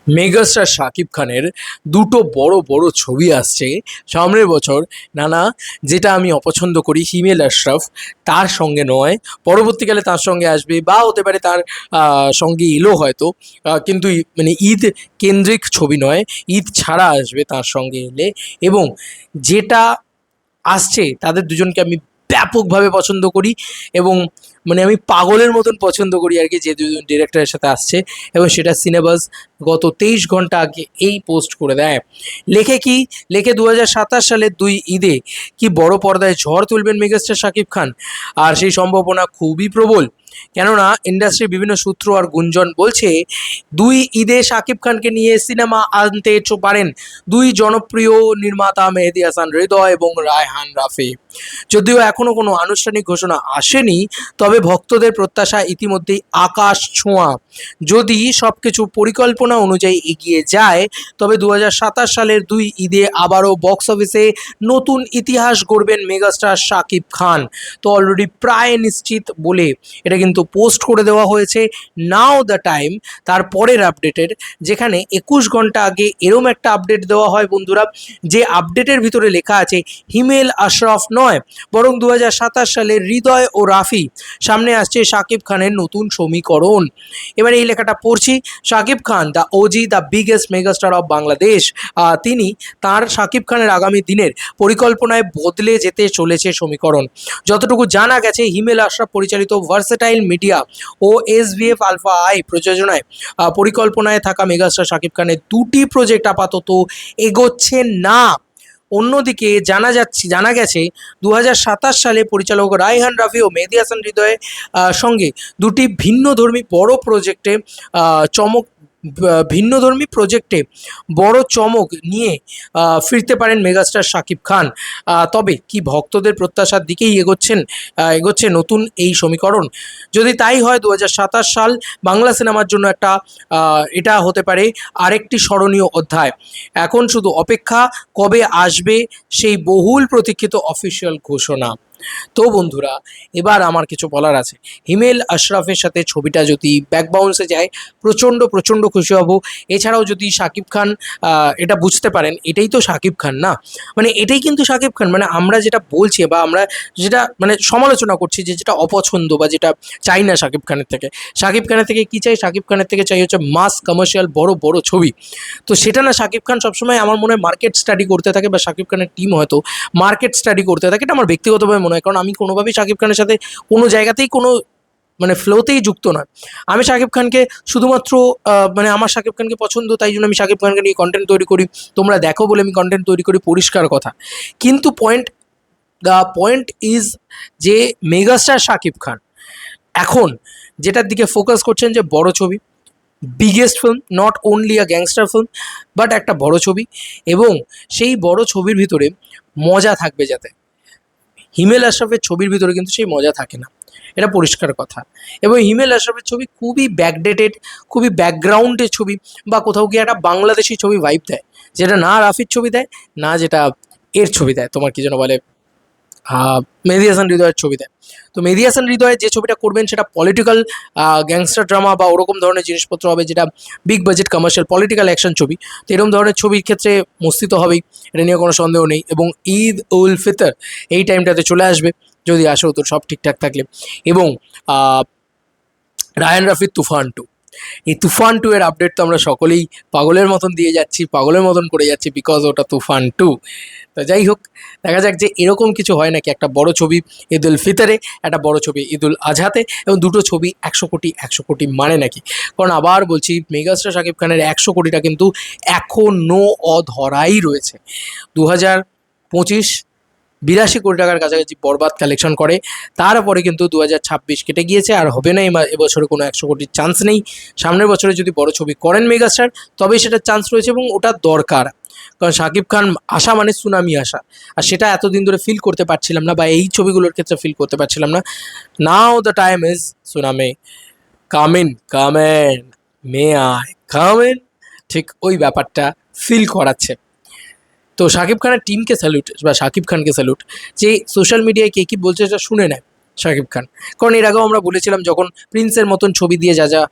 Megastar Shakib খানের দুটো বড় বড় ছবি আসছে সামনের বছর। নানা, যেটা আমি অপছন্দ করি হিমেল আশরাফ তার সঙ্গে নয়, পরবর্তীকালে তার সঙ্গে আসবে বা হতে পারে তার সঙ্গে এলো হয়তো, কিন্তু মানে ঈদ কেন্দ্রিক ছবি নয়, ঈদ ছাড়া আসবে তার সঙ্গে এলে। এবং যেটা আসছে তাদের দুজনকে আমি ব্যাপকভাবে পছন্দ করি এবং মানে আমি পাগলের মতন পছন্দ করি আর কি, যে দুজন ডিরেক্টরের সাথে আসছে। এবং সেটা সিনেবাস গত 23 ঘন্টা আগে এই পোস্ট করে দেয়। লেখে কি? লেখে 2027 সালের 2 ঈদে কি বড় পর্দায় ঝড় তুলবেন মেগাস্টার শাকিব খান, আর সেই সম্ভাবনা খুবই প্রবল। কেননা ইন্ডাস্ট্রির বিভিন্ন সূত্র আর গুঞ্জন বলছে 2 ঈদে শাকিব খানকে নিয়ে সিনেমা আনতে পারেন দুই জনপ্রিয় নির্মাতা মেহেদী হাসান হৃদয় এবং রায়হান রাফি। যদিও এখনো কোনো আনুষ্ঠানিক ঘোষণা আসেনি, তবে ভক্তদের প্রত্যাশা ইতিমধ্যেই আকাশ ছোঁয়া। যদি সবকিছু পরিকল্পনা অনুযায়ী এগিয়ে যায়, তবে 2027 সালের 2 ঈদে আবারও বক্স অফিসে নতুন ইতিহাস গড়বেন মেগাস্টার শাকিব খান। তো অলরেডি প্রায় নিশ্চিত বলে এটা কিন্তু পোস্ট করে দেওয়া হয়েছে নাও দ্য টাইম, তারপরের আপডেটের, যেখানে 21 ঘন্টা আগে এরম একটা আপডেট দেওয়া হয় বন্ধুরা, যে আপডেটের ভিতরে লেখা আছে হিমেল আশরাফ নয়, বরং 2027 সালে হৃদয় ও রাফি। সামনে আসছে শাকিব খানের নতুন সমীকরণ। এবার এই লেখাটা পড়ছি। Shakib Khan the OG, the biggest megastar of Bangladesh. তিনি তার শাকিব খানের আগামী দিনের পরিকল্পনায় বদলে যেতে চলেছে সমীকরণ। যতটুকু জানা গেছে, হিমেল আশরাফ পরিচালিত ভার্সেটাইল মিডিয়া ও SVF আলফা আই প্রযোজনায় পরিকল্পনায় থাকা মেগাস্টার শাকিব খানের 2টি প্রজেক্ট আপাতত এগোচ্ছে না। অন্যদিকে জানা গেছে 2027 সালে পরিচালক রায়হান রাফি ও মেহেদী হাসান হৃদয়ের সঙ্গে 2টি ভিন্নধর্মী বড় প্রজেক্টে চমক ভিন্নধর্মী প্রজেক্টে বড় চমক নিয়ে ফিরতে পারেন মেগাস্টার শাকিব খান। তবে কি ভক্তদের প্রত্যাশার দিকেই এগোচ্ছে নতুন এই সমীকরণ? যদি তাই হয়, 2027 সাল বাংলা সিনেমার জন্য এটা হতে পারে আরেকটি স্মরণীয় অধ্যায়। এখন শুধু অপেক্ষা, কবে আসবে সেই বহুল প্রতীক্ষিত অফিসিয়াল ঘোষণা। তো বন্ধুরা, এবার আমার কিছু বলার আছে। হিমেল আশরাফের সাথে ছবিটা যদি ব্যাক বাউন্সে যায়, প্রচণ্ড প্রচণ্ড খুশি হব। এছাড়াও যদি শাকিব খান এটা বুঝতে পারেন, এটাই তো শাকিব খান না, মানে এটাই কিন্তু শাকিব খান। মানে আমরা যেটা বলছি বা আমরা যেটা মানে সমালোচনা করছি, যে যেটা অপছন্দ বা যেটা চাই না শাকিব খানের থেকে, শাকিব খানের থেকে কী চাই? শাকিব খানের থেকে চাই হচ্ছে মাস কমার্শিয়াল বড় বড় ছবি। তো সেটা না, শাকিব খান সবসময় আমার মনে হয় মার্কেট স্টাডি করতে থাকে, বা শাকিব খানের টিম হয়তো মার্কেট স্টাডি করতে থাকে। এটা আমার ব্যক্তিগতভাবে মনে হয়, কারণ আমি কোনোভাবেই শাকিব খানের সাথে কোনো জায়গাতেই কোনো মানে ফ্লোতেই যুক্ত নয়। আমি শাকিব খানকে শুধুমাত্র মানে আমার শাকিব খানকে পছন্দ, তাই জন্য আমি শাকিব খানকে নিয়ে কন্টেন্ট তৈরি করি, তোমরা দেখো বলে আমি কন্টেন্ট তৈরি করি, পরিষ্কার কথা। কিন্তু দ্য পয়েন্ট ইজ যে মেগাস্টার শাকিব খান এখন যেটার দিকে ফোকাস করছেন, যে বড় ছবি, biggest film, not only a gangster film, but একটা বড় ছবি। এবং সেই বড় ছবির ভিতরে মজা থাকবে যাতে। হিমেল আশরাফের ছবির ভিতরে কিন্তু সেই মজা থাকে না, এটা পরিষ্কার কথা। এবং হিমেল আশরাফের ছবি খুবই ব্যাকডেটেড, খুবই ব্যাকগ্রাউন্ডের ছবি, বা কোথাও গিয়ে একটা বাংলাদেশি ছবি ভাইব দেয়, যেটা না রাফির ছবি দেয়, না যেটা এর ছবি দেয়, তোমার কি যেন বলে, মেহেদী হাসান হৃদয়ের ছবি দেয়। তো মেহেদী হাসান হৃদয় যে ছবিটা করবেন, সেটা পলিটিক্যাল গ্যাংস্টার ড্রামা বা ওরকম ধরনের জিনিসপত্র হবে, যেটা big budget commercial political action ছবি। তো এরকম ধরনের ছবির ক্ষেত্রে মস্তি তো হবেই, এটা নিয়ে কোনো সন্দেহ নেই। এবং ঈদ উল ফিতর এই টাইমটাতে চলে আসবে, যদি আসেও তো সব ঠিকঠাক থাকলে। এবং রায়ান রাফির তুফান 2, এই তুফান 2 এর আপডেট তো আমরা সকলেই পাগলের মতন দিয়ে যাচ্ছি, পাগলের মতন করে যাচ্ছি, বিকজ ওটা তুফান 2। তো যাই হোক, দেখা যাক যে এরকম কিছু হয় নাকি, একটা বড় ছবি ঈদ উল ফিতরে, একটা বড় ছবি ঈদ উল আজহাতে, এবং দুটো ছবি 100 কোটি মানে নাকি। কারণ আবার বলছি, মেগাস্টার শাকিব খানের 100 কোটিটা কিন্তু এখনও অধরাই রয়েছে। 2025 82 কোটি টাকার কাছাকাছি বরবাদ কালেকশন করে, তারপরে কিন্তু 2026 কেটে গিয়েছে, আর হবে না এবছরে কোনো 100 কোটির চান্স নেই। সামনের বছরে যদি বড় ছবি করেন মেগাস্টার, তবেই সেটার চান্স রয়েছে, এবং ওটা দরকার। কারণ শাকিব খান আসা মানে সুনামি আসা, আর সেটা এতদিন ধরে ফিল করতে পারছিলাম না, বা এই ছবিগুলোর ক্ষেত্রে ফিল করতে পারছিলাম না। Now the time is tsunami, come in may I come in, ঠিক ওই ব্যাপারটা ফিল করাচ্ছে। তো শাকিব খানের টিমকে স্যালুট, বা শাকিব খানকে স্যালুট, যে সোশ্যাল মিডিয়ায় কে কী বলছে সেটা শুনে নেয় শাকিব খান। কারণ এর আগেও আমরা বলেছিলাম, যখন প্রিন্সের মতন ছবি দিয়ে যা যা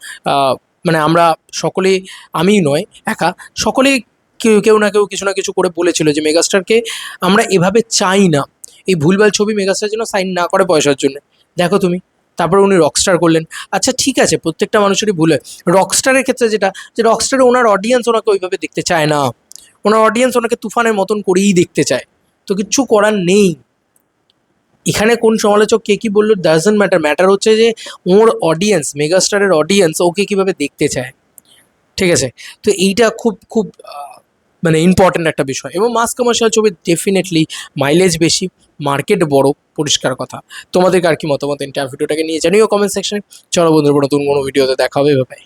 মানে আমরা সকলে, আমি নয় একা, সকলেই কেউ কেউ না কেউ কিছু না কিছু করে বলেছিল যে মেগাস্টারকে আমরা এভাবে চাই না, এই ভুলভাল ছবি মেগাস্টার যেন সাইন না করে পয়সার জন্য। দেখো তুমি, তারপরে উনি রকস্টার করলেন। আচ্ছা ঠিক আছে, প্রত্যেকটা মানুষেরই ভুল হয়। রকস্টারের ক্ষেত্রে যেটা, যে রকস্টারে ওনার অডিয়েন্স ওনাকে ওইভাবে দেখতে চায় না, ওনার অডিয়েন্স ওনাকে তুফানের মতন করেই দেখতে চায়। তো কিচ্ছু করার নেই। এখানে কোন সমালোচক কে কি বললো ডাজন্ট ম্যাটার, ম্যাটার হচ্ছে যে ওর অডিয়েন্স, মেগাস্টারের অডিয়েন্স ওকে কিভাবে দেখতে চায়। ঠিক আছে? তো এইটা খুব খুব মানে ইম্পর্ট্যান্ট একটা বিষয়। এবং মাস কমার্শিয়াল ছবির ডেফিনেটলি মাইলেজ বেশি, মার্কেট বড়, পরিষ্কার কথা। তোমাদের আর কি মতামত ইন্টার ভিডিওটাকে নিয়ে জানিও কমেন্ট সেকশনে। চলো বন্ধুরা, নতুন কোনো ভিডিওতে দেখা হবে, ভাই।